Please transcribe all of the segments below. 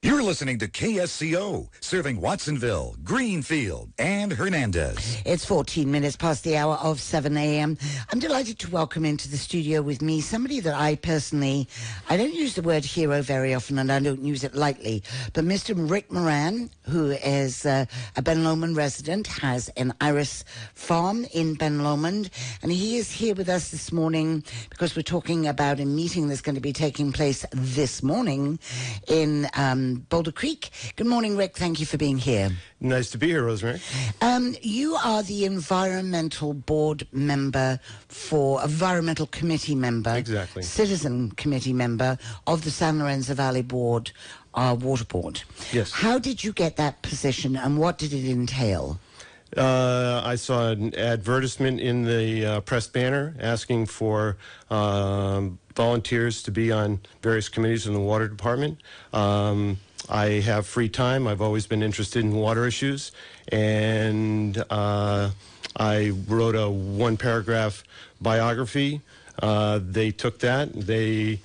You're listening to KSCO, serving Watsonville, Greenfield, and Hernandez. It's 14 minutes past the hour of 7 a.m. I'm delighted to welcome into the studio with me somebody that I don't use the word hero very often, and I don't use it lightly, but Mr. Rick Moran, who is a Ben Lomond resident, has an iris farm in Ben Lomond, and he is here with us this morning because we're talking about a meeting that's going to be taking place this morning in Boulder Creek. Good morning, Rick. Thank you for being here. Nice to be here, Rosemary. You are the environmental committee member. Exactly. Citizen committee member of the San Lorenzo Valley Board, Water Board. Yes. How did you get that position, and what did it entail? I saw an advertisement in the press banner asking for volunteers to be on various committees in the water department. I have free time. I've always been interested in water issues, and I wrote a one-paragraph biography. They took that. They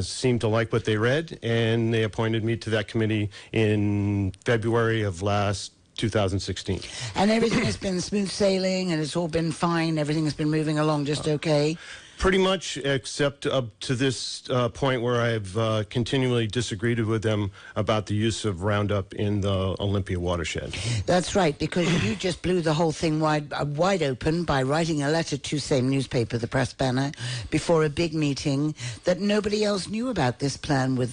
seemed to like what they read, and they appointed me to that committee in February of 2016. And everything has been smooth sailing, and it's all been fine. Everything has been moving along just okay. Pretty much, except up to this point where I've continually disagreed with them about the use of Roundup in the Olympia watershed. That's right, because you just blew the whole thing wide open by writing a letter to same newspaper, the Press Banner, before a big meeting that nobody else knew about this plan with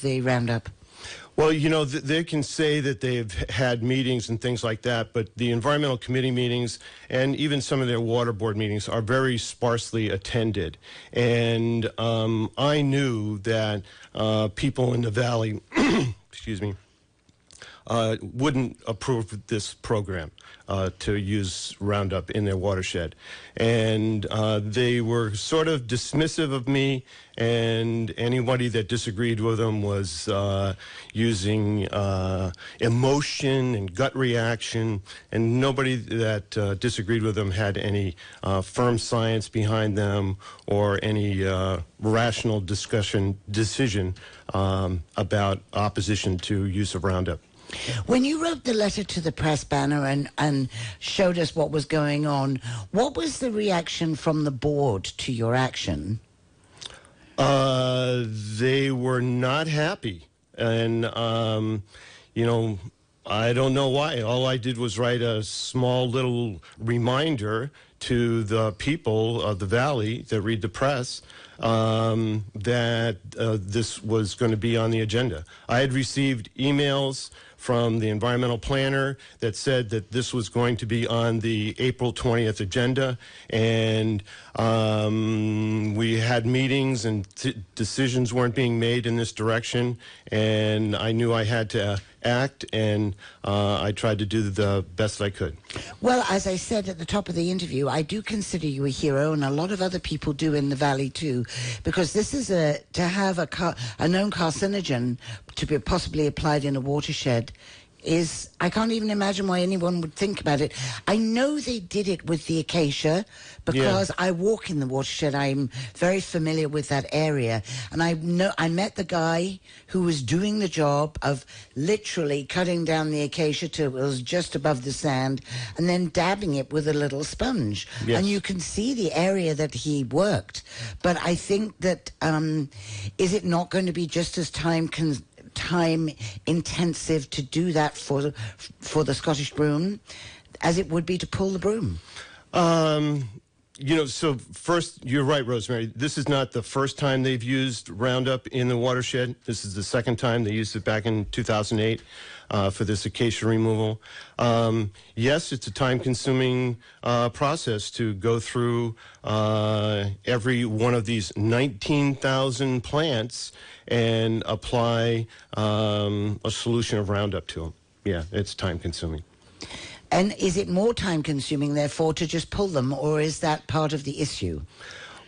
the Roundup. Well, you know, they can say that they've had meetings and things like that, but the environmental committee meetings and even some of their water board meetings are very sparsely attended. And I knew that people in the valley, excuse me, wouldn't approve this program to use Roundup in their watershed. And they were sort of dismissive of me, and anybody that disagreed with them was using emotion and gut reaction, and nobody that disagreed with them had any firm science behind them or any rational decision about opposition to use of Roundup. When you wrote the letter to the Press Banner and showed us what was going on, what was the reaction from the board to your action? They were not happy. And, you know, I don't know why. All I did was write a small little reminder to the people of the valley that read the press that this was going to be on the agenda. I had received emails from the environmental planner that said that this was going to be on the April 20th agenda, and we had meetings and decisions weren't being made in this direction, and I knew I had to act, and I tried to do the best I could. Well, as I said at the top of the interview, I do consider you a hero, and a lot of other people do in the valley too, because this is to have a known carcinogen to be possibly applied in a watershed is, I can't even imagine why anyone would think about it. I know they did it with the acacia because I walk in the watershed. I'm very familiar with that area. And I met the guy who was doing the job of literally cutting down the acacia till it was just above the sand and then dabbing it with a little sponge. Yes. And you can see the area that he worked. But I think that, is it not going to be just as time intensive to do that for the Scottish broom as it would be to pull the broom? You know, so first, you're right, Rosemary. This is not the first time they've used Roundup in the watershed. This is the second time. They used it back in 2008 for this acacia removal. Yes, it's a time-consuming process to go through every one of these 19,000 plants and apply a solution of Roundup to them. Yeah, it's time-consuming. And is it more time-consuming, therefore, to just pull them, or is that part of the issue?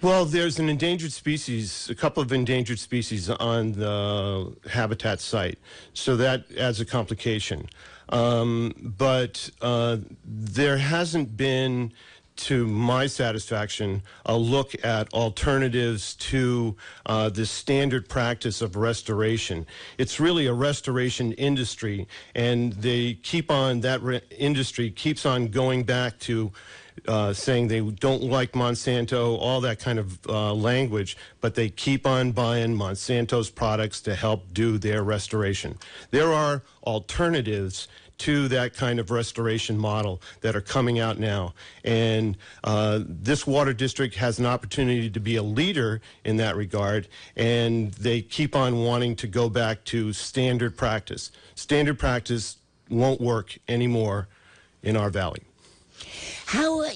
Well, there's an endangered species, a couple of endangered species on the habitat site, so that adds a complication. But there hasn't been to my satisfaction, a look at alternatives to the standard practice of restoration. It's really a restoration industry, and they keep on, that industry keeps on going back to saying they don't like Monsanto, all that kind of language, but they keep on buying Monsanto's products to help do their restoration. There are alternatives to that kind of restoration model that are coming out now. And this water district has an opportunity to be a leader in that regard, and they keep on wanting to go back to standard practice. Standard practice won't work anymore in our valley. How are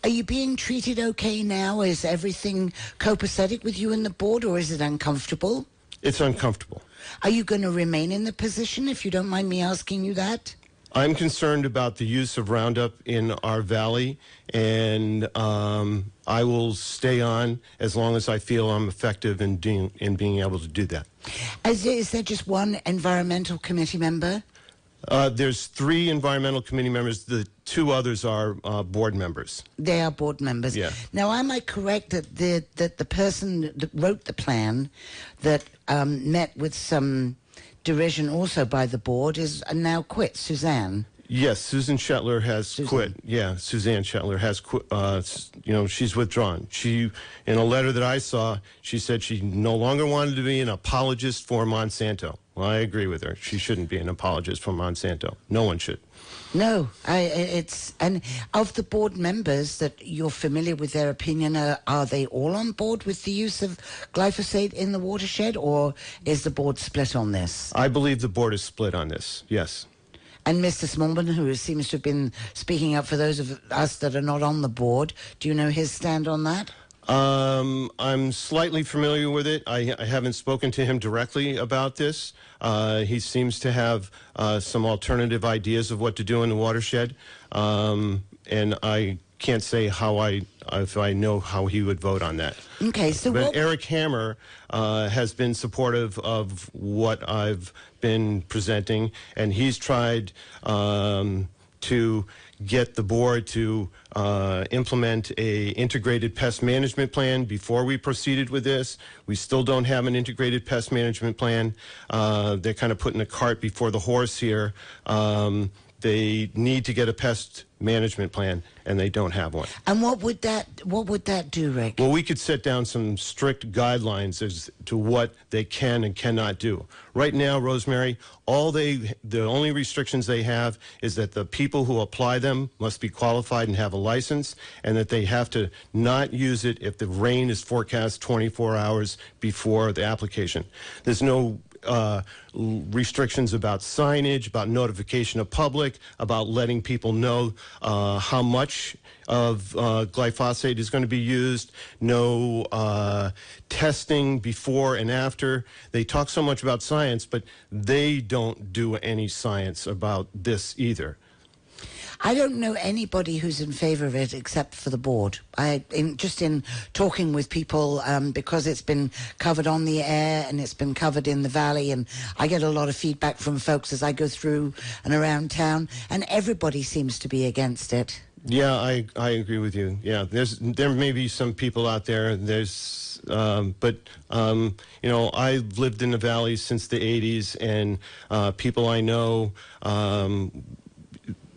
you being treated okay now? Is everything copacetic with you and the board, or is it uncomfortable? It's uncomfortable. Are you going to remain in the position, if you don't mind me asking you that? I'm concerned about the use of Roundup in our valley, and I will stay on as long as I feel I'm effective in being able to do that. Is there just one environmental committee member? There's 3 environmental committee members. The 2 others are board members. They are board members. Yeah. Now, am I correct that the person that wrote the plan that met with some derision also by the board is now quit, Suzanne? Yes, Susan Shetler has quit. Yeah, Suzanne Shetler has quit. She's withdrawn. She, in a letter that I saw, she said she no longer wanted to be an apologist for Monsanto. Well, I agree with her. She shouldn't be an apologist for Monsanto. No one should. No, and of the board members that you're familiar with their opinion, are they all on board with the use of glyphosate in the watershed, or is the board split on this? I believe the board is split on this, yes. And Mr. Smallman, who seems to have been speaking up for those of us that are not on the board, do you know his stand on that? I'm slightly familiar with it. I haven't spoken to him directly about this. He seems to have some alternative ideas of what to do in the watershed, and I can't say if I know how he would vote on that. Okay, so but Eric Hammer has been supportive of what I've been presenting, and he's tried to get the board to implement a integrated pest management plan before we proceeded with this. We still don't have an integrated pest management plan. They're kind of putting the cart before the horse here. They need to get a pest management plan, and they don't have one. And what would that do, Rick? Well, we could set down some strict guidelines as to what they can and cannot do. Right now, Rosemary, the only restrictions they have is that the people who apply them must be qualified and have a license, and that they have to not use it if the rain is forecast 24 hours before the application. There's no restrictions about signage, about notification of public, about letting people know how much of glyphosate is going to be used, no testing before and after. They talk so much about science, but they don't do any science about this either. I don't know anybody who's in favor of it except for the board. Just in talking with people, because it's been covered on the air and it's been covered in the valley, and I get a lot of feedback from folks as I go through and around town, and everybody seems to be against it. Yeah, I agree with you. Yeah, there may be some people out there. But I've lived in the valley since the 80s, and people I know.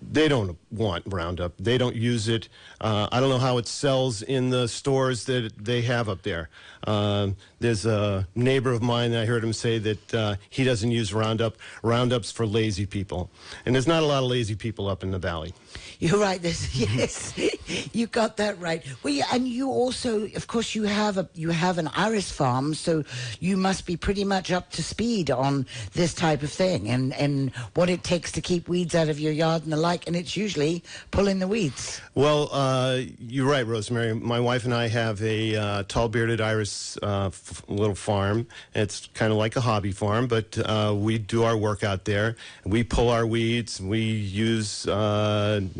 They don't want Roundup. They don't use it. I don't know how it sells in the stores that they have up there. There's a neighbor of mine that I heard him say that he doesn't use Roundup. Roundup's for lazy people. And there's not a lot of lazy people up in the valley. You're right. Yes, you got that right. Well, and you also, of course, you have an iris farm, so you must be pretty much up to speed on this type of thing and what it takes to keep weeds out of your yard and the like. And it's usually pulling the weeds. Well, you're right, Rosemary. My wife and I have a tall bearded iris little farm. It's kind of like a hobby farm, but we do our work out there. We pull our weeds. We use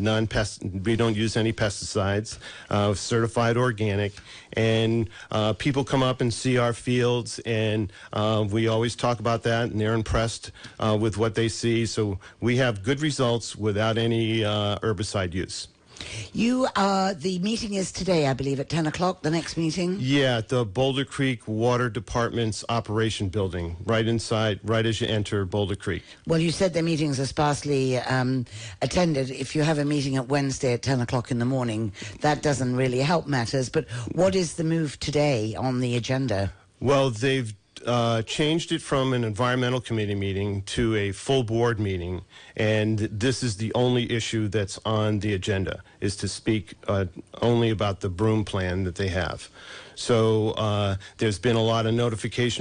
we don't use any pesticides, certified organic, and people come up and see our fields, and we always talk about that, and they're impressed with what they see. So we have good results without any herbicide use. The meeting is today, I believe, at 10 o'clock, the next meeting? Yeah, at the Boulder Creek Water Department's operation building, right inside, right as you enter Boulder Creek. Well, you said the meetings are sparsely attended. If you have a meeting at Wednesday at 10 o'clock in the morning, that doesn't really help matters. But what is the move today on the agenda? Well, they've changed it from an environmental committee meeting to a full board meeting, and this is the only issue that's on the agenda, is to speak only about the broom plan that they have. So there's been a lot of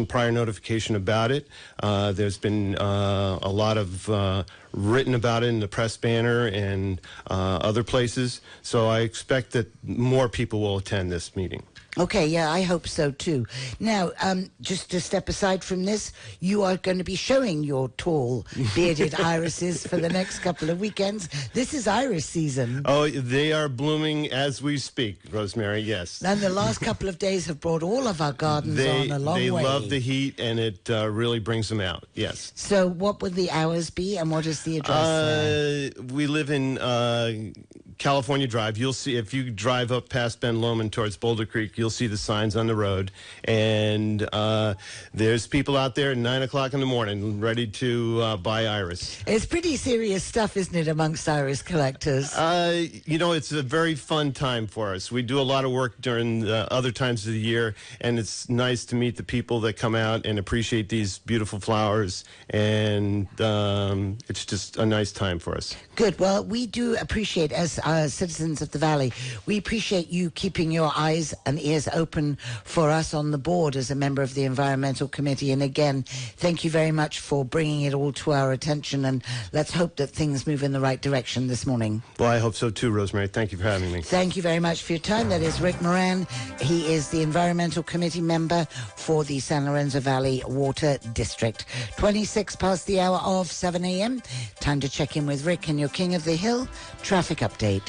prior notification about it. There's been a lot of written about it in the press banner and other places. So I expect that more people will attend this meeting. Okay, yeah, I hope so too. Now, just to step aside from this, you are going to be showing your tall, bearded irises for the next couple of weekends. This is iris season. Oh, they are blooming as we speak, Rosemary, yes. And the last couple of days have brought all of our gardens on a long way. They love the heat, and it really brings them out, yes. So what would the hours be, and what is the address there? We live in California Drive. You'll see, if you drive up past Ben Lomond towards Boulder Creek, you'll see the signs on the road, and there's people out there at 9 o'clock in the morning ready to buy iris. It's pretty serious stuff, isn't it, amongst iris collectors? It's a very fun time for us. We do a lot of work during other times of the year, and it's nice to meet the people that come out and appreciate these beautiful flowers, and it's just a nice time for us. Good. Well, we do appreciate, as citizens of the Valley, we appreciate you keeping your eyes and ears open for us on the board as a member of the Environmental Committee. And again, thank you very much for bringing it all to our attention, and let's hope that things move in the right direction this morning. Well, I hope so too, Rosemary. Thank you for having me. Thank you very much for your time. That is Rick Moran. He is the Environmental Committee member for the San Lorenzo Valley Water District. 26 past the hour of 7 a.m. Time to check in with Rick and your King of the Hill traffic update.